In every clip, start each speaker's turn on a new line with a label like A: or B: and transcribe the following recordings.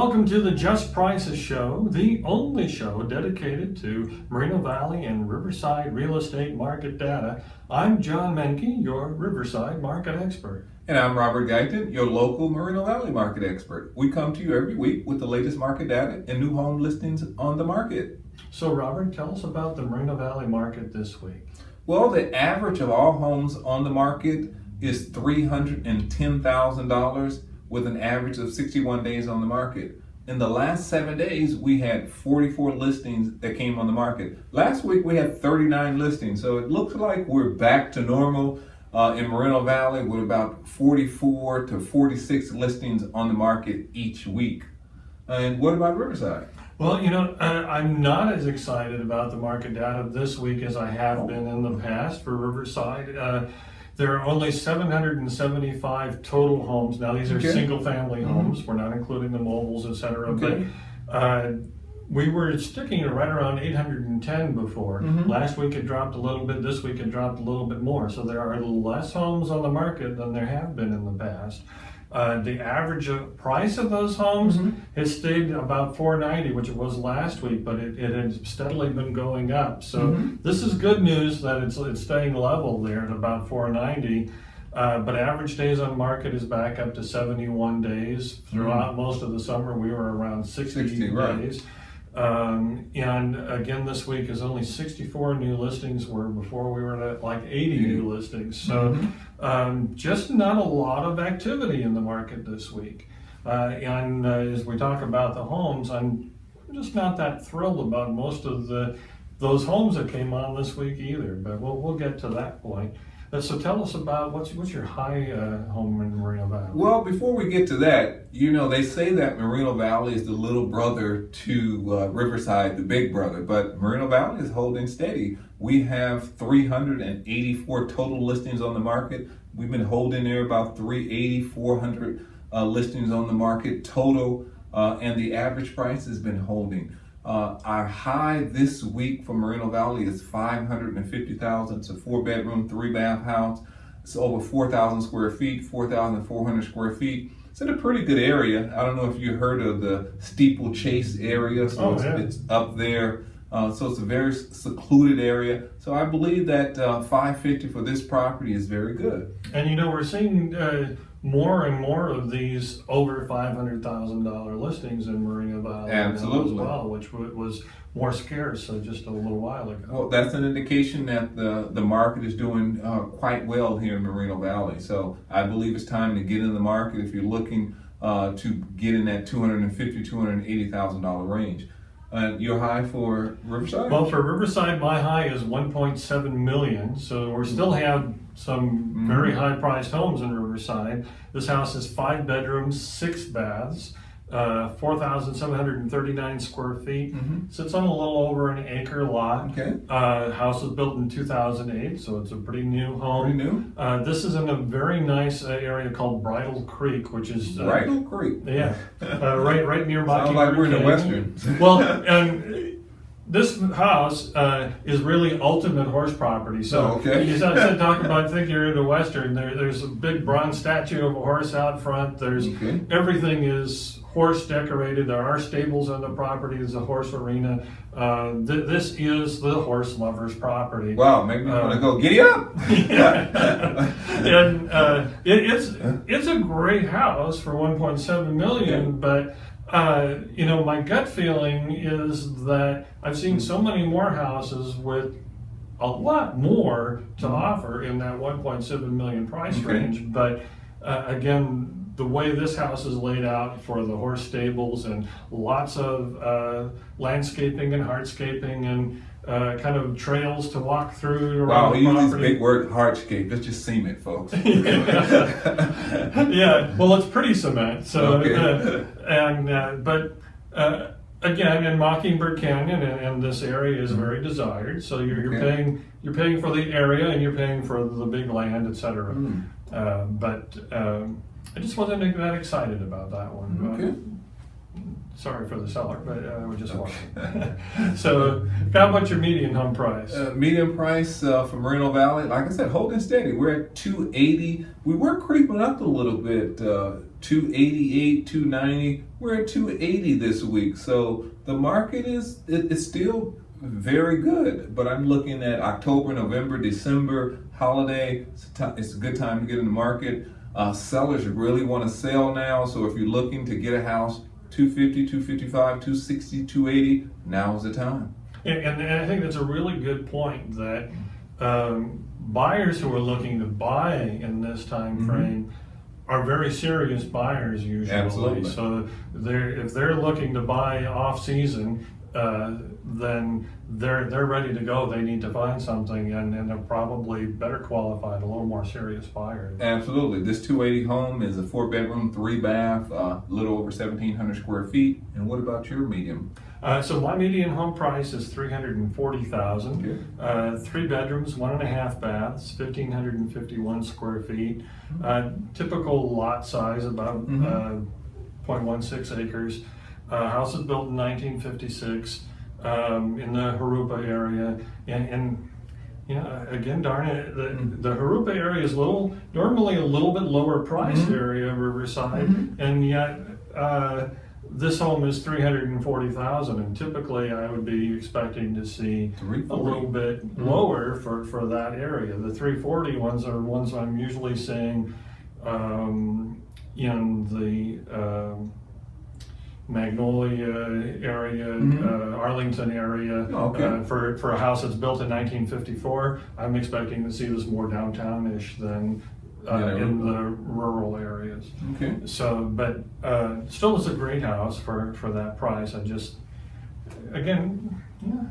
A: welcome to the Just Prices Show, the only show dedicated to Moreno Valley and Riverside real estate market data. I'm John Menke, your Riverside market expert.
B: And I'm Robert Guyton, your local Moreno Valley market expert. We come to you every week with the latest market data and new home listings on the market.
A: So Robert, tell us about the Moreno Valley market this week.
B: Well, the average of all homes on the market is $310,000 with an average of 61 days on the market. In the last 7 days, we had 44 listings that came on the market. Last week, we had 39 listings. So it looks like we're back to normal in Moreno Valley with about 44 to 46 listings on the market each week. And what about Riverside?
A: Well, I'm not as excited about the market data this week as I have been in the past for Riverside. There are only 775 total homes. Now, these are single-family homes. We're not including the mobiles, etc. But we were sticking right around 810 before. Last week it dropped a little bit. This week it dropped a little bit more. So there are less homes on the market than there have been in the past. The average price of those homes has stayed about $490, which it was last week, but it has steadily been going up. So this is good news that it's staying level there at about $490. But average days on market is back up to 71 days. Throughout most of the summer, we were around 60 days. Right. And again, this week is only 64 new listings, where before we were at like 80 new listings. So just not a lot of activity in the market this week. And as we talk about the homes, I'm just not that thrilled about most of those homes that came on this week either, but we'll get to that point. So tell us about what's your high home in Moreno Valley?
B: Well, before we get to that, they say that Moreno Valley is the little brother to Riverside, the big brother, but Moreno Valley is holding steady. We have 384 total listings on the market. We've been holding there about 380, 400 listings on the market total, and the average price has been holding. Our high this week for Moreno Valley is $550,000. It's a 4-bedroom, 3-bath house. It's over 4,000 square feet, 4,400 square feet. It's in a pretty good area. I don't know if you heard of the Steeplechase area, so it's up there. So it's a very secluded area. So I believe that $550 for this property is very good.
A: And we're seeing more and more of these over $500,000 listings in Moreno Valley as well, which was more scarce just a little while ago.
B: Well, that's an indication that the market is doing quite well here in Moreno Valley. So I believe it's time to get in the market if you're looking to get in that $250,000, $280,000 range. Your high for Riverside?
A: Well, for Riverside, my high is $1.7 million. So we still have some very high-priced homes in Riverside. This house is 5 bedrooms, 6 baths, 4,739 square feet. Sits on a little over an acre lot. House was built in 2008, so it's a pretty new home.
B: Pretty new.
A: This is in a very nice area called Bridle Creek, which is
B: Bridle Creek.
A: Yeah, right near Mockingbird.
B: Sounds like we're in the Western.
A: Well, and this house is really ultimate horse property. So you said talk about think you're in the Western. There's a big bronze statue of a horse out front. There's everything is horse decorated. There are stables on the property. There's a horse arena. This is the horse lover's property.
B: Wow, make me want to go giddy up.
A: And it's a great house for $1.7 million, but my gut feeling is that I've seen so many more houses with a lot more to offer in that $1.7 million price range. But again, the way this house is laid out for the horse stables and lots of landscaping and hardscaping and kind of trails to walk through around the property. Wow,
B: use this big word, hardscape. That's just cement, folks.
A: Yeah, well, it's pretty cement. So, but again, in Mockingbird Canyon, and this area is very desired. So you're paying for the area, and you're paying for the big land, etc. But I just wasn't that excited about that one. Sorry for the seller, but we're just walking. So, how about your median home price?
B: Median price for Moreno Valley, like I said, holding steady. We're at 280. We were creeping up a little bit, 288, 290. We're at 280 this week. So the market it's still very good. But I'm looking at October, November, December, holiday. It's a good time to get in the market. Sellers really want to sell now. So if you're looking to get a house, 250, 255, 260, 280, now's the time.
A: And I think that's a really good point that buyers who are looking to buy in this time frame are very serious buyers usually.
B: Absolutely.
A: So if they're looking to buy off season, then they're ready to go. They need to find something, and they're probably better qualified, a little more serious buyer.
B: Absolutely. This 280 home is a 4-bedroom, 3-bath, a little over 1,700 square feet. And what about your medium?
A: So my median home price is $340,000. 3 bedrooms, 1.5 baths, 1,551 square feet. Typical lot size, about 0.16 acres. House was built in 1956 in the Harupa area, and you know, again, darn it, the Harupa area is normally a little bit lower priced area of Riverside, and yet this home is $340,000, and typically I would be expecting to see a little bit lower for that area. The 340 ones are ones I'm usually seeing in the Magnolia area, Arlington area. For a house that's built in 1954, I'm expecting to see this more downtown-ish than in the rural areas.
B: Okay.
A: So, but still, it's a great house for that price. I just, again, I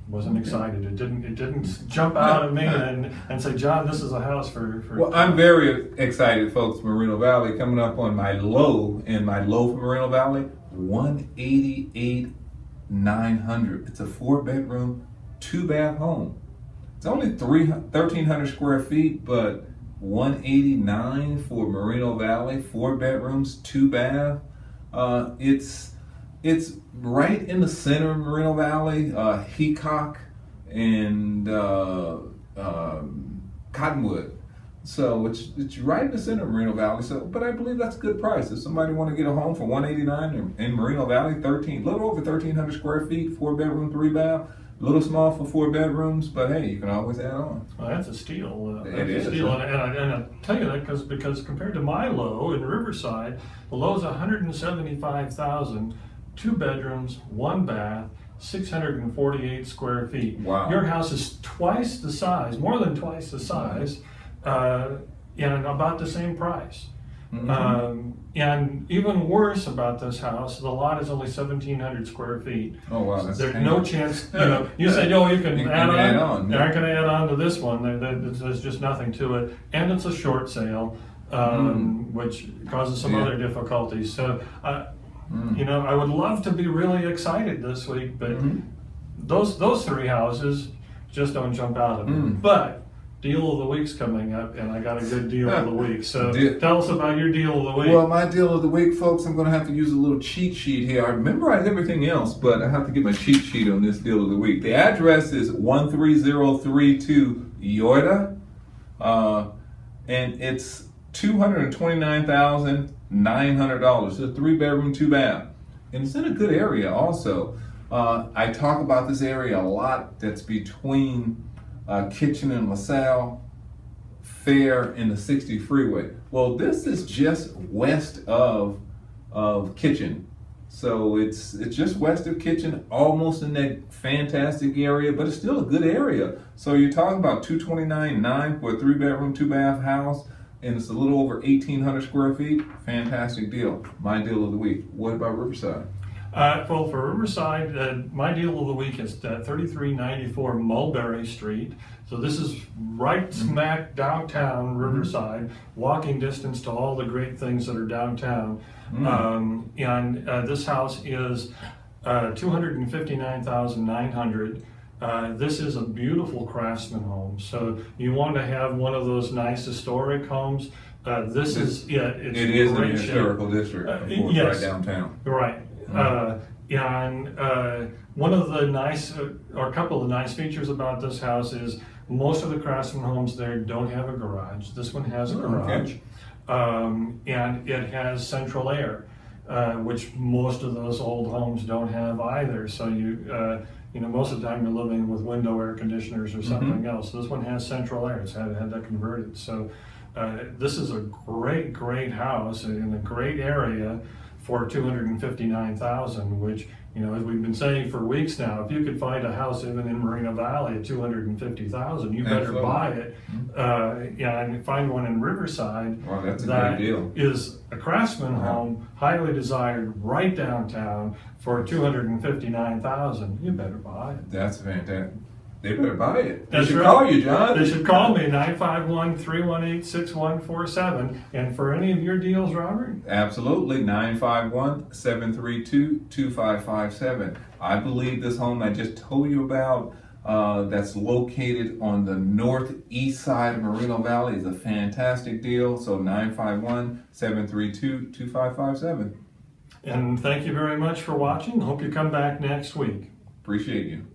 A: wasn't excited. It didn't jump out at me and say, John, this is a house for.
B: Well, I'm very excited, folks. Moreno Valley coming up on my low, and my low for Moreno Valley, 188,900. It's a 4-bedroom, 2-bath home. It's only 1,300 square feet, but 189 for Moreno Valley, 4 bedrooms, 2 bath. It's right in the center of Moreno Valley, Heacock and Cottonwood. So it's right in the center of Moreno Valley. So, but I believe that's a good price. If somebody want to get a home for 189 in Moreno Valley, little over 1,300 square feet, 4 bedroom, 3 bath. A little small for 4 bedrooms, but hey, you can always add on.
A: Well, that's a steal.
B: It is.
A: A steal. And I tell you that because compared to my low in Riverside, the low is $175,000, 2 bedrooms, 1 bath, 648 square feet.
B: Wow.
A: Your house is twice the size, more than twice the size, and about the same price. And even worse about this house, the lot is only 1,700 square feet.
B: Oh wow!
A: There's no chance. You say, "Oh, you can add on." They're not going to add on to this one. There's just nothing to it, and it's a short sale, which causes some other difficulties. So, you know, I would love to be really excited this week, but those 3 houses just don't jump out at me. But deal of the week's coming up, and I got a good deal of the week. So tell us about your deal of the week.
B: Well, my deal of the week, folks, I'm going to have to use a little cheat sheet here. I memorize everything else, but I have to get my cheat sheet on this deal of the week. The address is 13032 Yorta, and it's $229,900. It's a 3-bedroom, 2 bath, and it's in a good area also. I talk about this area a lot. That's between Kitchen and LaSalle, Fair, and the 60 freeway. Well, this is just west of Kitchen. So it's just west of Kitchen, almost in that fantastic area, but it's still a good area. So you're talking about $229,900 for a 3-bedroom, 2-bath house, and it's a little over 1,800 square feet. Fantastic deal. My deal of the week. What about Riverside?
A: Well, for Riverside, my deal of the week is 3394 Mulberry Street. So this is right smack downtown Riverside, walking distance to all the great things that are downtown. And this house is $259,900. This is a beautiful craftsman home. So you want to have one of those nice historic homes. It is in a historical district, of course, right downtown.
B: Right.
A: One of the nice, or a couple of the nice features about this house is most of the Craftsman homes there don't have a garage. This one has a garage, and it has central air, which most of those old homes don't have either. So you know, most of the time you're living with window air conditioners or something else. This one has central air. It's had that converted. So this is a great house in a great area for $259,000, which, you know, as we've been saying for weeks now, if you could find a house even in Moreno Valley at $250,000, you better buy it. And find one in Riverside.
B: Wow, that's a great deal.
A: Is a Craftsman home, highly desired, right downtown for $259,000. You better buy it.
B: That's fantastic. They better buy it. They
A: That's
B: should
A: right.
B: call you, John.
A: They should call me, 951-318-6147. And for any of your deals, Robert?
B: Absolutely, 951-732-2557. I believe this home I just told you about, that's located on the northeast side of Moreno Valley, is a fantastic deal. So 951-732-2557.
A: And thank you very much for watching. Hope you come back next week.
B: Appreciate you.